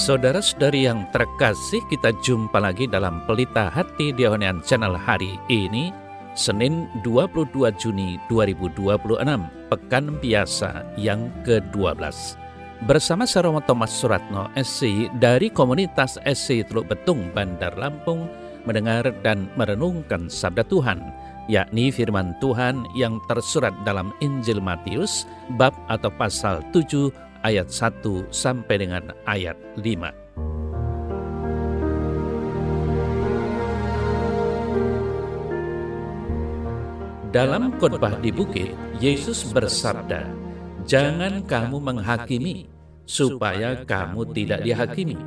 Saudara-saudari yang terkasih, kita jumpa lagi dalam Pelita Hati di Honian Channel hari ini, Senin 22 Juni 2026, Pekan Biasa yang ke-12. Bersama saya Romo Thomas Suratno, SC dari komunitas SC Teluk Betung, Bandar Lampung, mendengar dan merenungkan sabda Tuhan, yakni firman Tuhan yang tersurat dalam Injil Matius, bab atau pasal 7, ayat 1 sampai dengan ayat 5. Dalam khotbah di bukit, Yesus bersabda, "Jangan kamu menghakimi, supaya kamu tidak dihakimi.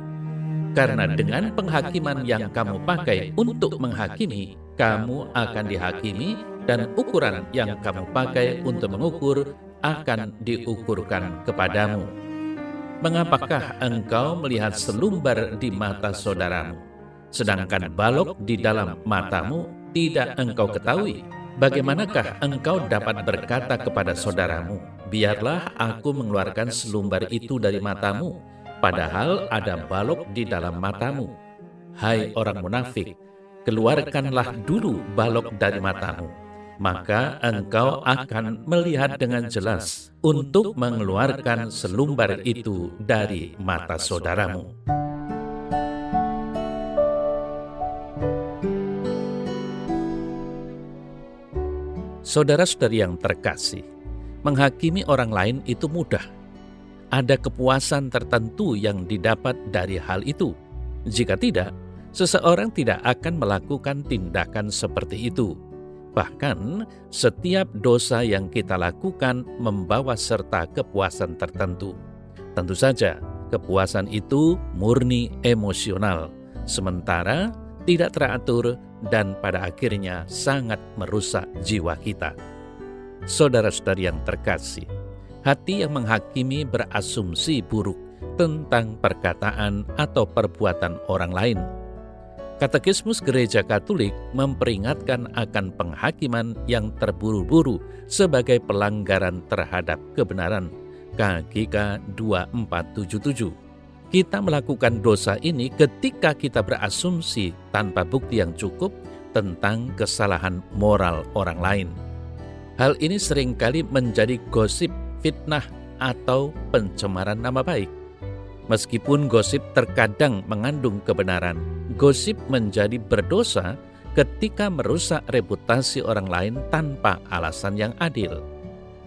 Karena dengan penghakiman yang kamu pakai untuk menghakimi, kamu akan dihakimi, dan ukuran yang kamu pakai untuk mengukur akan diukurkan kepadamu. Mengapakah engkau melihat selumbar di mata saudaramu, sedangkan balok di dalam matamu tidak engkau ketahui? Bagaimanakah engkau dapat berkata kepada saudaramu, biarlah aku mengeluarkan selumbar itu dari matamu, padahal ada balok di dalam matamu? Hai orang munafik, keluarkanlah dulu balok dari matamu, maka engkau akan melihat dengan jelas untuk mengeluarkan selumbar itu dari mata saudaramu." Saudara-saudari yang terkasih, menghakimi orang lain itu mudah. Ada kepuasan tertentu yang didapat dari hal itu. Jika tidak, seseorang tidak akan melakukan tindakan seperti itu. Bahkan, setiap dosa yang kita lakukan membawa serta kepuasan tertentu. Tentu saja, kepuasan itu murni emosional, sementara tidak teratur dan pada akhirnya sangat merusak jiwa kita. Saudara-saudari yang terkasih, hati yang menghakimi berasumsi buruk tentang perkataan atau perbuatan orang lain. Katekismus Gereja Katolik memperingatkan akan penghakiman yang terburu-buru sebagai pelanggaran terhadap kebenaran, KGK 2477. Kita melakukan dosa ini ketika kita berasumsi tanpa bukti yang cukup tentang kesalahan moral orang lain. Hal ini seringkali menjadi gosip, fitnah, atau pencemaran nama baik. Meskipun gosip terkadang mengandung kebenaran, gosip menjadi berdosa ketika merusak reputasi orang lain tanpa alasan yang adil.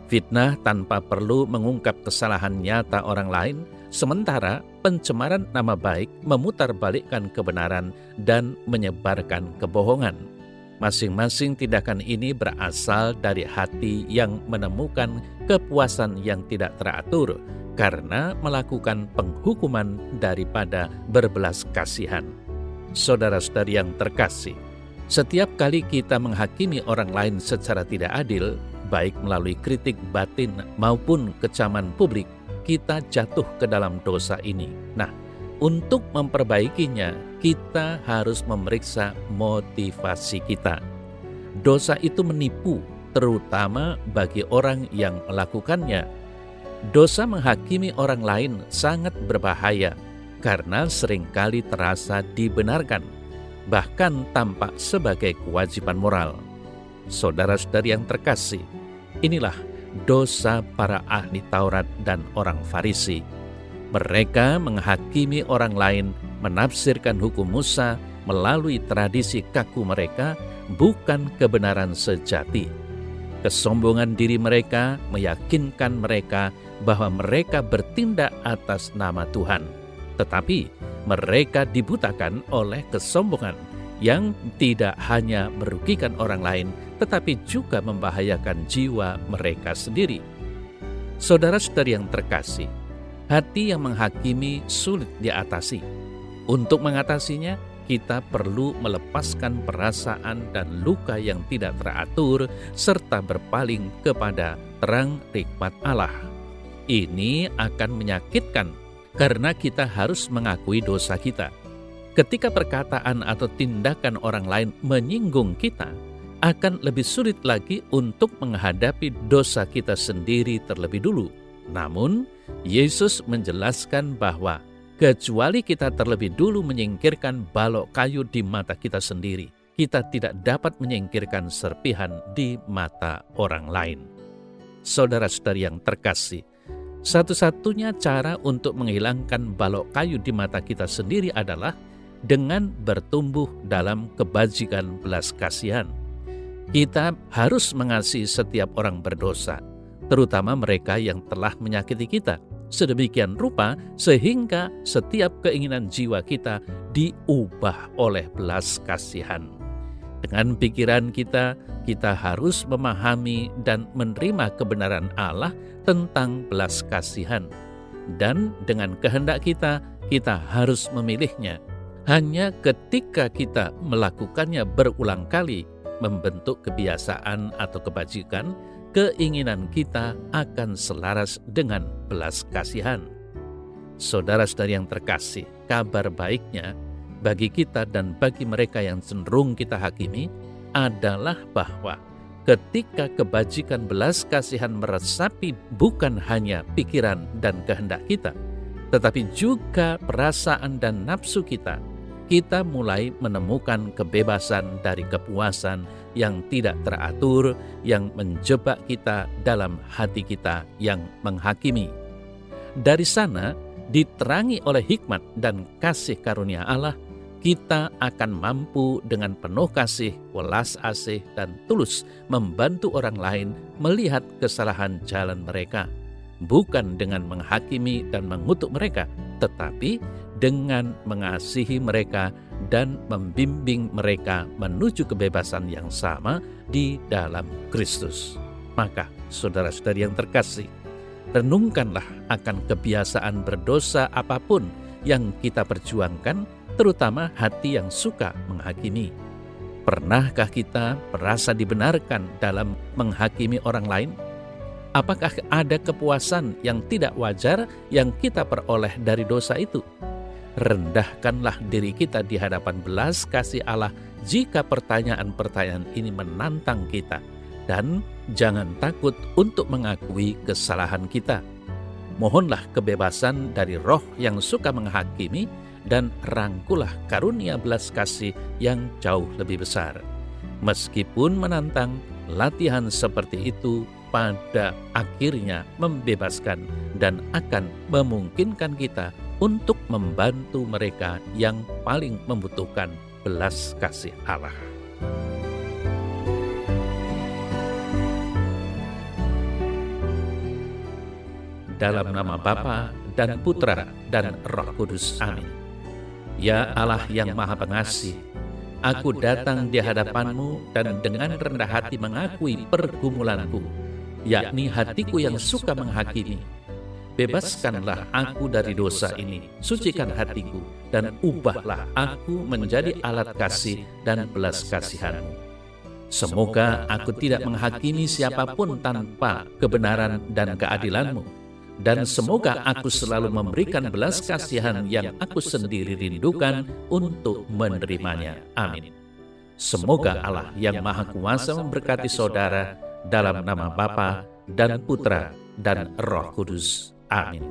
Fitnah tanpa perlu mengungkap kesalahan nyata orang lain, sementara pencemaran nama baik memutarbalikkan kebenaran dan menyebarkan kebohongan. Masing-masing tindakan ini berasal dari hati yang menemukan kepuasan yang tidak teratur karena melakukan penghukuman daripada berbelas kasihan. Saudara-saudari yang terkasih, setiap kali kita menghakimi orang lain secara tidak adil, baik melalui kritik batin maupun kecaman publik, kita jatuh ke dalam dosa ini. Nah, untuk memperbaikinya, kita harus memeriksa motivasi kita. Dosa itu menipu, terutama bagi orang yang melakukannya. Dosa menghakimi orang lain sangat berbahaya karena seringkali terasa dibenarkan, bahkan tampak sebagai kewajiban moral. Saudara-saudari yang terkasih, inilah dosa para ahli Taurat dan orang Farisi. Mereka menghakimi orang lain, menafsirkan hukum Musa melalui tradisi kaku mereka, bukan kebenaran sejati. Kesombongan diri mereka meyakinkan mereka bahwa mereka bertindak atas nama Tuhan. Tetapi mereka dibutakan oleh kesombongan yang tidak hanya merugikan orang lain, tetapi juga membahayakan jiwa mereka sendiri. Saudara-saudari yang terkasih, hati yang menghakimi sulit diatasi. Untuk mengatasinya, kita perlu melepaskan perasaan dan luka yang tidak teratur, serta berpaling kepada terang hikmat Allah. Ini akan menyakitkan, karena kita harus mengakui dosa kita. Ketika perkataan atau tindakan orang lain menyinggung kita, akan lebih sulit lagi untuk menghadapi dosa kita sendiri terlebih dulu. Namun, Yesus menjelaskan bahwa Kecuali kita terlebih dulu menyingkirkan balok kayu di mata kita sendiri, kita tidak dapat menyingkirkan serpihan di mata orang lain. Saudara-saudari yang terkasih, satu-satunya cara untuk menghilangkan balok kayu di mata kita sendiri adalah dengan bertumbuh dalam kebajikan belas kasihan. Kita harus mengasihi setiap orang berdosa, terutama mereka yang telah menyakiti kita, sedemikian rupa sehingga setiap keinginan jiwa kita diubah oleh belas kasihan. Dengan pikiran kita harus memahami dan menerima kebenaran Allah tentang belas kasihan. Dan dengan kehendak kita harus memilihnya. Hanya ketika kita melakukannya berulang kali, membentuk kebiasaan atau kebajikan, keinginan kita akan selaras dengan belas kasihan. Saudara-saudari yang terkasih, kabar baiknya bagi kita dan bagi mereka yang cenderung kita hakimi adalah bahwa ketika kebajikan belas kasihan meresapi bukan hanya pikiran dan kehendak kita, tetapi juga perasaan dan nafsu kita mulai menemukan kebebasan dari kepuasan yang tidak teratur, yang menjebak kita dalam hati kita yang menghakimi. Dari sana, diterangi oleh hikmat dan kasih karunia Allah, kita akan mampu dengan penuh kasih, welas asih, dan tulus membantu orang lain melihat kesalahan jalan mereka. Bukan dengan menghakimi dan mengutuk mereka, tetapi dengan mengasihi mereka dan membimbing mereka menuju kebebasan yang sama di dalam Kristus. Maka, saudara-saudari yang terkasih, renungkanlah akan kebiasaan berdosa apapun yang kita perjuangkan, terutama hati yang suka menghakimi. Pernahkah kita merasa dibenarkan dalam menghakimi orang lain? Apakah ada kepuasan yang tidak wajar yang kita peroleh dari dosa itu? Rendahkanlah diri kita di hadapan belas kasih Allah jika pertanyaan-pertanyaan ini menantang kita, dan jangan takut untuk mengakui kesalahan kita. Mohonlah kebebasan dari roh yang suka menghakimi dan rangkulah karunia belas kasih yang jauh lebih besar. Meskipun menantang, latihan seperti itu pada akhirnya membebaskan dan akan memungkinkan kita untuk membantu mereka yang paling membutuhkan belas kasih Allah. Dalam nama Bapa dan Putra dan Roh Kudus. Amin. Ya Allah yang Maha Pengasih, aku datang di hadapan-Mu dan dengan rendah hati mengakui pergumulanku, yakni hatiku yang suka menghakimi. Bebaskanlah aku dari dosa ini, sucikan hatiku, dan ubahlah aku menjadi alat kasih dan belas kasihan-Mu. Semoga aku tidak menghakimi siapapun tanpa kebenaran dan keadilan-Mu, dan semoga aku selalu memberikan belas kasihan yang aku sendiri rindukan untuk menerimanya. Amin. Semoga Allah yang Maha Kuasa memberkati saudara dalam nama Bapa dan Putra dan Roh Kudus. Amin.